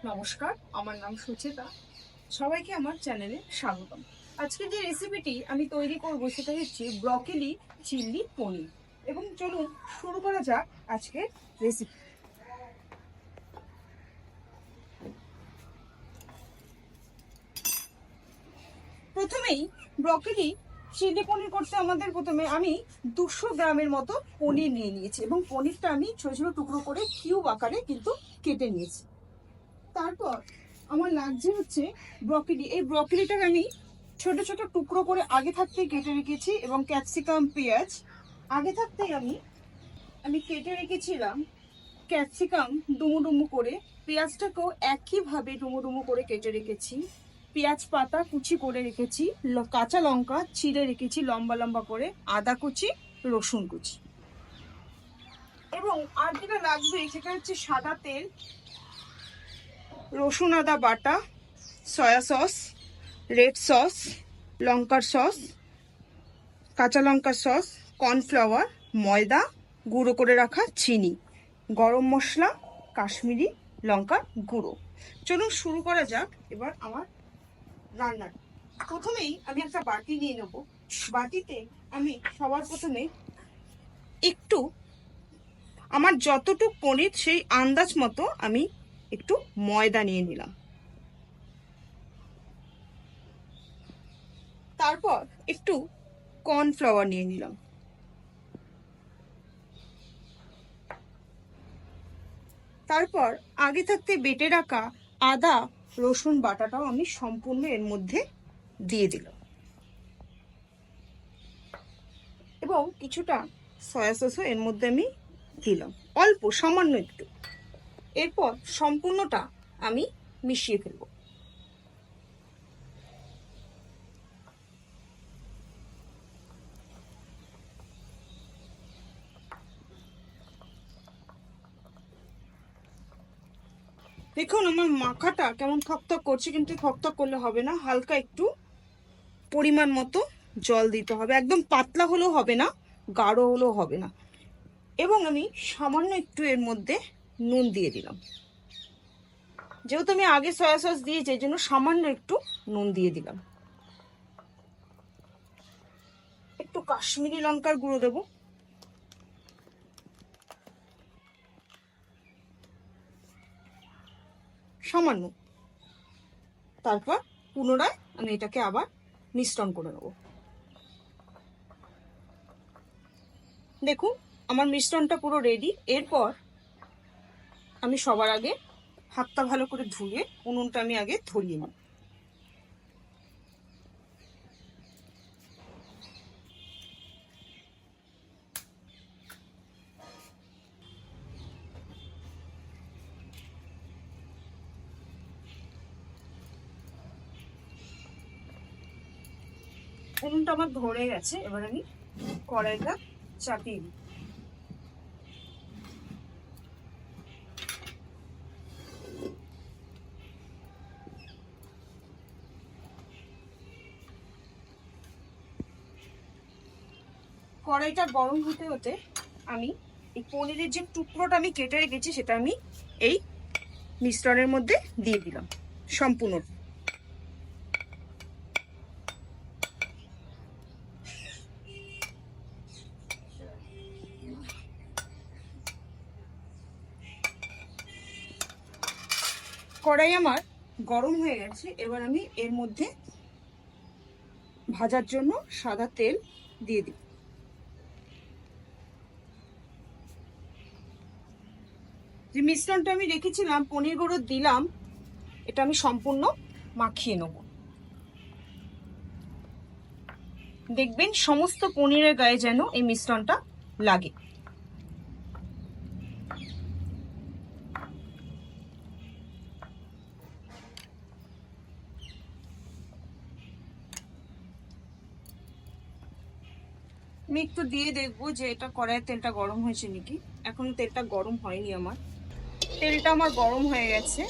নমস্কার, আমার নাম সুচেতা। সবাইকে আমার চ্যানেলে স্বাগতম। আজকে যে রেসিপিটি আমি তৈরি করব সেটা হচ্ছে ব্রকলি চিলি পনির। এবং চলুন শুরু করা যাক আজকের রেসিপি। প্রথমেই ব্রকলি চিলি পনির করতে আমাদের প্রথমে আমি 200 গ্রামের মতো পনির নিয়ে নিয়েছি এবং পনিরটা আমি ছোট ছোট টুকরো করে কিউব আকারে কিন্তু কেটে নিয়েছি। তারপর আমার লাগছে হচ্ছে ব্রকলি। এই ব্রকলিটাকে আমি ছোট ছোট টুকরো করে আগে থাকতেই কেটে রেখেছি এবং ক্যাপসিকাম পেঁয়াজ আগে থাকতেই আমি কেটে রেখেছিলাম। ক্যাপসিকাম ডুমু ডুমু করে, পেঁয়াজটাকেও একইভাবে ডুমু ডুমু করে কেটে রেখেছি। পেঁয়াজ পাতা কুচি করে রেখেছি, কাঁচা লঙ্কা চিড়ে রেখেছি লম্বা লম্বা করে, আদা কুচি, রসুন কুচি। এবং আর যেটা লাগবে সেটা হচ্ছে সাদা তেল, রসুন আদা বাটা, সয়া সস, রেড সস, লঙ্কার সস, কাঁচা লঙ্কার সস, কর্নফ্লাওয়ার, ময়দা, গুঁড়ো করে রাখা চিনি, গরম মশলা, কাশ্মীরি লঙ্কার গুঁড়ো। চলুন শুরু করা যাক এবার আমার রান্নার। প্রথমেই আমি একটা বাটি নিয়ে নেব। বাটিতে আমি সবার প্রথমে একটু আমার যতটুকু পনির সেই আন্দাজ মতো আমি একটু ময়দা নিয়ে নিলাম। তারপর একটু কর্নফ্লাওয়ার নিয়ে নিলাম। তারপর আগে থাকতে বেটে রাখা আদা রসুন বাটাটাও আমি সম্পূর্ণ এর মধ্যে দিয়ে দিলাম এবং কিছুটা সয়া সসও এর মধ্যে আমি দিলাম, অল্প সামান্য একটু। এরপর সম্পূর্ণটা আমি মিশিয়ে ফেলবো। দেখুন আমার মাখাটা কেমন থকথক করছে, কিন্তু থকথক করলে হবে না, হালকা একটু পরিমাণ মতো জল দিতে হবে। একদম পাতলা হলেও হবে না, গাঢ় হলেও হবে না। এবং আমি সামান্য একটু এর মধ্যে নুন দিয়ে দিলাম। যেহেতু আমি আগে সয়া সস দিয়েছি এই জন্য সামান্য একটু নুন দিয়ে দিলাম। একটু কাশ্মীরি লঙ্কার গুঁড়ো দেবো, সামান্য। তারপর পুনরায় আমি এটাকে আবার মিশ্রণ করে নেব। দেখুন আমার মিশ্রণটা পুরো রেডি। এরপর আমি সবার আগে হাতটা ভালো করে ধুয়ে উনুনটা আমি আগে ধরিয়ে নিই। উনুনটা আমার ধরে গেছে, এবার আমি কড়াইটা চাপিয়ে দিই। কড়াইটা গরম হতে হতে আমি এই পনিরের যে টুকরোটা আমি কেটে রেখেছি সেটা আমি এই মিশ্রণের মধ্যে দিয়ে দিলাম সম্পূর্ণ। কড়াই আমার গরম হয়ে গেছে, এবার আমি এর মধ্যে ভাজার জন্য সাদা তেল দিয়ে দিই। যে মিশ্রণটা আমি রেখেছিলাম পনির গুঁড়ো দিলাম, এটা আমি সম্পূর্ণ মাখিয়ে নেব। দেখবেন সমস্ত পনিরের গায়ে যেন এই মিশ্রণটা লাগে। আমি একটু দিয়ে দেখবো যে এটা কড়াইয়ের তেলটা গরম হয়েছে নাকি। এখন তেলটা গরম হয়নি আমার, তেলটা আমার গরম হয়ে গেছে।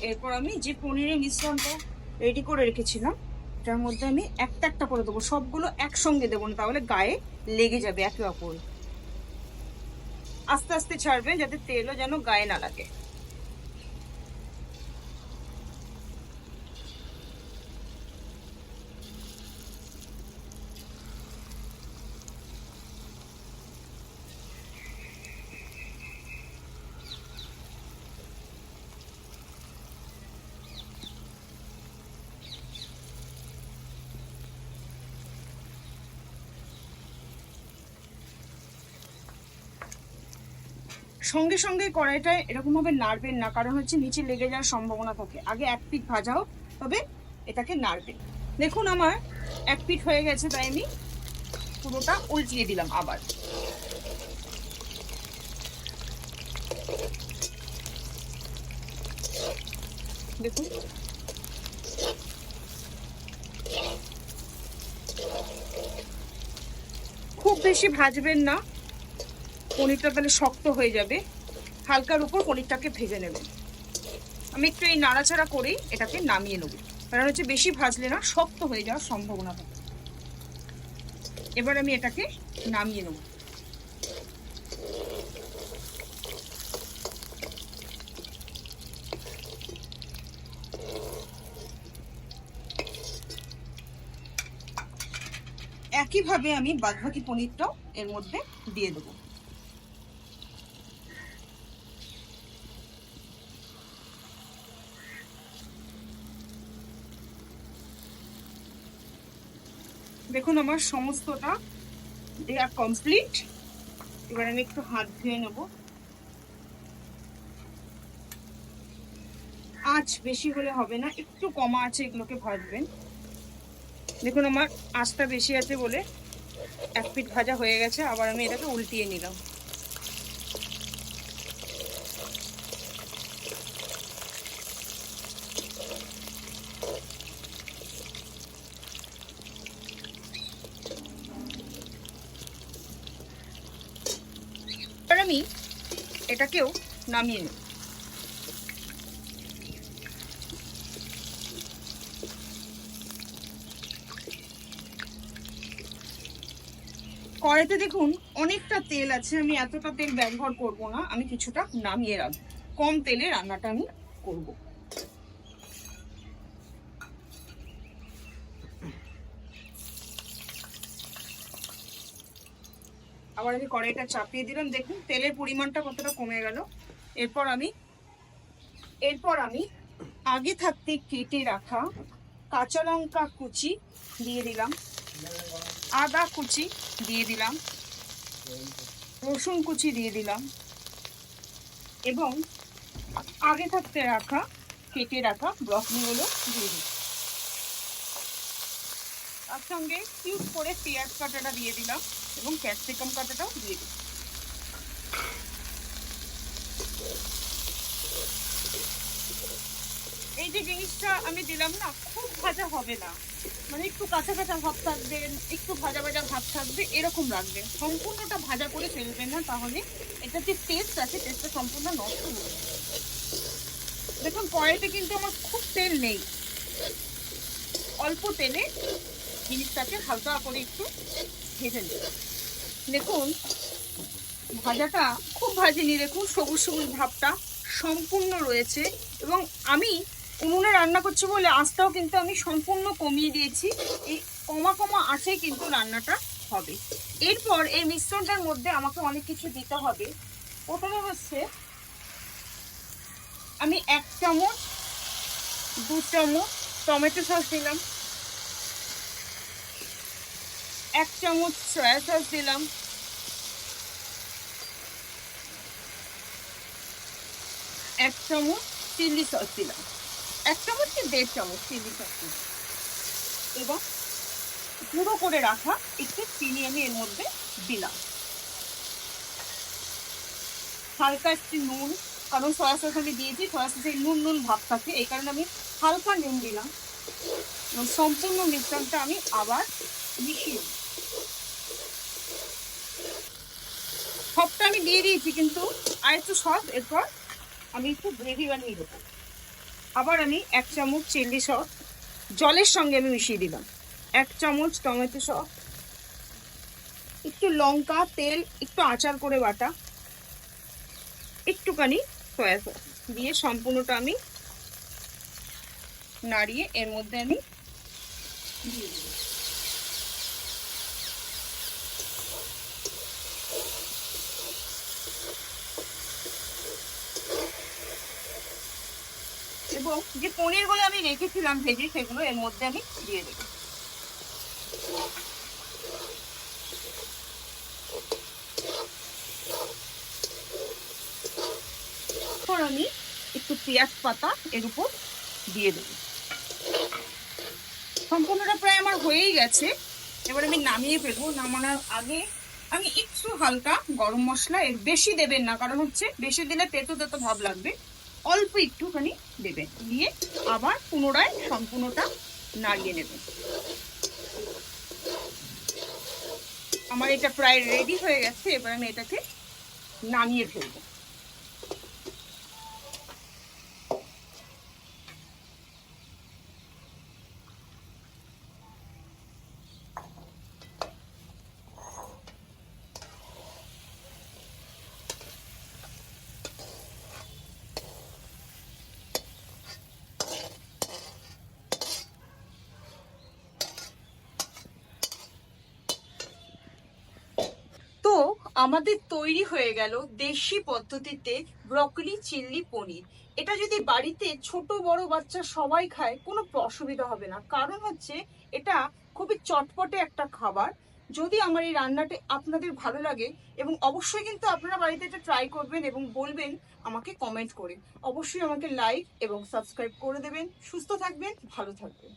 এরপর আমি যে পনিরের মিশ্রণটা রেডি করে রেখেছিলাম এটার মধ্যে আমি একটা একটা করে দেবো, সবগুলো একসঙ্গে দেবো না, তাহলে গায়ে লেগে যাবে একে অপরে। আস্তে আস্তে ছাড়বে যাতে তেলও যেন গায়ে না লাগে। সঙ্গে সঙ্গে কড়াইটা এরকম ভাবে নাড়বেন না, কারণ হচ্ছে নিচে লেগে যাওয়ার সম্ভাবনা থাকে। আগে এক পিঠ ভাজা হোক, তবে এটাকে নাড়বেন। দেখুন আমার এক পিঠ হয়ে গেছে, তাই আমি পুরোটা উল্টিয়ে দিলাম আবার। দেখুন খুব বেশি ভাজবেন না, পনিরটা তাহলে শক্ত হয়ে যাবে। হালকার উপর পনিরটাকে ভেজে নেবেন। আমি একটু এই নাড়াচাড়া করেই এটাকে নামিয়ে নেব, কারণ হচ্ছে বেশি ভাজলে না শক্ত হয়ে যাওয়ার সম্ভাবনা থাকে। এবার আমি এটাকে নামিয়ে নেব। একইভাবে আমি বাদবাকি পনিরটাও এর মধ্যে দিয়ে দেবো। দেখুন আমার সমস্তটা দেয়া কমপ্লিট। এবার আমি একটু হাত ধুয়ে নেব। আঁচ বেশি হলে হবে না, একটু কমা আছে এগুলোকে ভাজবেন। দেখুন আমার আঁচটা বেশি আছে বলে এক পিঠ ভাজা হয়ে গেছে। আবার আমি এটাকে উল্টিয়ে নিলাম। এবার আমি এটাকেও নামিয়ে নেব। কড়াইতে দেখুন অনেকটা তেল আছে, আমি এতটা তেল ব্যবহার করব না, আমি কিছুটা নামিয়ে রাখবো। কম তেলে রান্নাটা আমি করব। আবার আমি কড়াইটা চাপিয়ে দিলাম। দেখুন তেলের পরিমাণটা কতটা কমে গেল। এরপর আমি আগে থাকতে কেটে রাখা কাঁচা লঙ্কা কুচি দিয়ে দিলাম, আদা কুচি দিয়ে দিলাম, রসুন কুচি দিয়ে দিলাম এবং আগে থাকতে রাখা কেটে রাখা ব্রকলিগুলো দিয়ে দিলাম। তার সঙ্গে কিউব করে পেঁয়াজ কাটাটা দিয়ে দিলাম এবং ক্যাপসিকাম কাটাটাও দিয়ে দিলাম। এই যে জিনিসটা আমি দিলাম না, খুব ভাজা হবে না, মানে একটু কাঁচা কাঁচা ভাব থাকবে, একটু ভাজা ভাজা ভাব থাকবে, এরকম লাগবে। সম্পূর্ণটা ভাজা করে ফেলবেন না, তাহলে এটা যে টেস্ট আছে টেস্টটা সম্পূর্ণ নষ্ট হয়ে যাবে। দেখুন কড়াইতে কিন্তু আমার খুব তেল নেই, অল্প তেলে জিনিসটাকে হালকা করে একটু ভেজে নেব। দেখুন ভাজাটা খুব ভাজিনি, দেখুন সবুজ সবুজ ভাবটা সম্পূর্ণ রয়েছে। এবং আমি উনুনে রান্না করছি বলে আঁচটাও কিন্তু আমি সম্পূর্ণ কমিয়ে দিয়েছি। এই কমা কমা আঁচে কিন্তু রান্নাটা হবে। এরপর এই মিশ্রণটার মধ্যে আমাকে অনেক কিছু দিতে হবে। প্রথমে হচ্ছে আমি 1 চামচ 2 চামচ টমেটো সস দিলাম, 1 চামচ সয়া সস দিলাম, 1 চামচ চিলি সস দিলাম, 1 চামচ কি 1.5 চামচ চিলি সস দিলাম এবং গুঁড়ো করে রাখা একটু চিনি আমি এর মধ্যে দিলাম। হালকা একটু নুন, কারণ সয়া সস আমি দিয়েছি, সয়া সসে নুন নুন ভাব থাকে, এই কারণে আমি হালকা নুন দিলাম এবং সম্পূর্ণ মিশ্রণটা আমি আবার মিশিয়ে দিই। সবটা আমি দিয়ে দিয়েছি, কিন্তু আর একটু সস এরপর আমি একটু গ্রেভি বানিয়ে দেবো। আবার আমি 1 চামচ চিলি সস জলের সঙ্গে আমি মিশিয়ে দিলাম, 1 চামচ টমেটো সস, একটু লঙ্কা তেল একটু আচার করে বাটা, একটুখানি সয়া সস দিয়ে সম্পূর্ণটা আমি নাড়িয়ে এর মধ্যে আমি দিয়ে দেব। এবং যে পনিরগুলো আমি রেখেছিলাম ভেজে, সেগুলো এর মধ্যে আমি দিয়ে দেব। পেঁয়াজ পাতা এর উপর দিয়ে দেবো। সম্পূর্ণটা প্রায় আমার হয়েই গেছে। এবার আমি নামিয়ে ফেলবো। নামানোর আগে আমি একটু হালকা গরম মশলা, এর বেশি দেবেন না, কারণ হচ্ছে বেশি দিলে তেতো তেতো ভাব লাগবে, অল্প একটুখানি দেবেন, দিয়ে আবার পুনরায় সম্পূর্ণটা নাড়িয়ে নেবেন। আমার এটা প্রায় রেডি হয়ে গেছে। এবার আমি এটাকে নামিয়ে ফেলবো। তো আমাদের তৈরি হয়ে গেল দেশি পদ্ধতিতে ব্রকলি চিল্লি পনির। এটা যদি বাড়িতে ছোট বড় বাচ্চা সবাই খায়, কোনো অসুবিধা হবে না, কারণ হচ্ছে এটা খুবই চটপটে একটা খাবার। যদি আমার এই রান্নাটা আপনাদের ভালো লাগে, এবং অবশ্যই কিন্তু আপনারা বাড়িতে এটা ট্রাই করবেন এবং বলবেন আমাকে কমেন্ট করে, অবশ্যই আমাকে লাইক এবং সাবস্ক্রাইব করে দেবেন। সুস্থ থাকবেন, ভালো থাকবেন।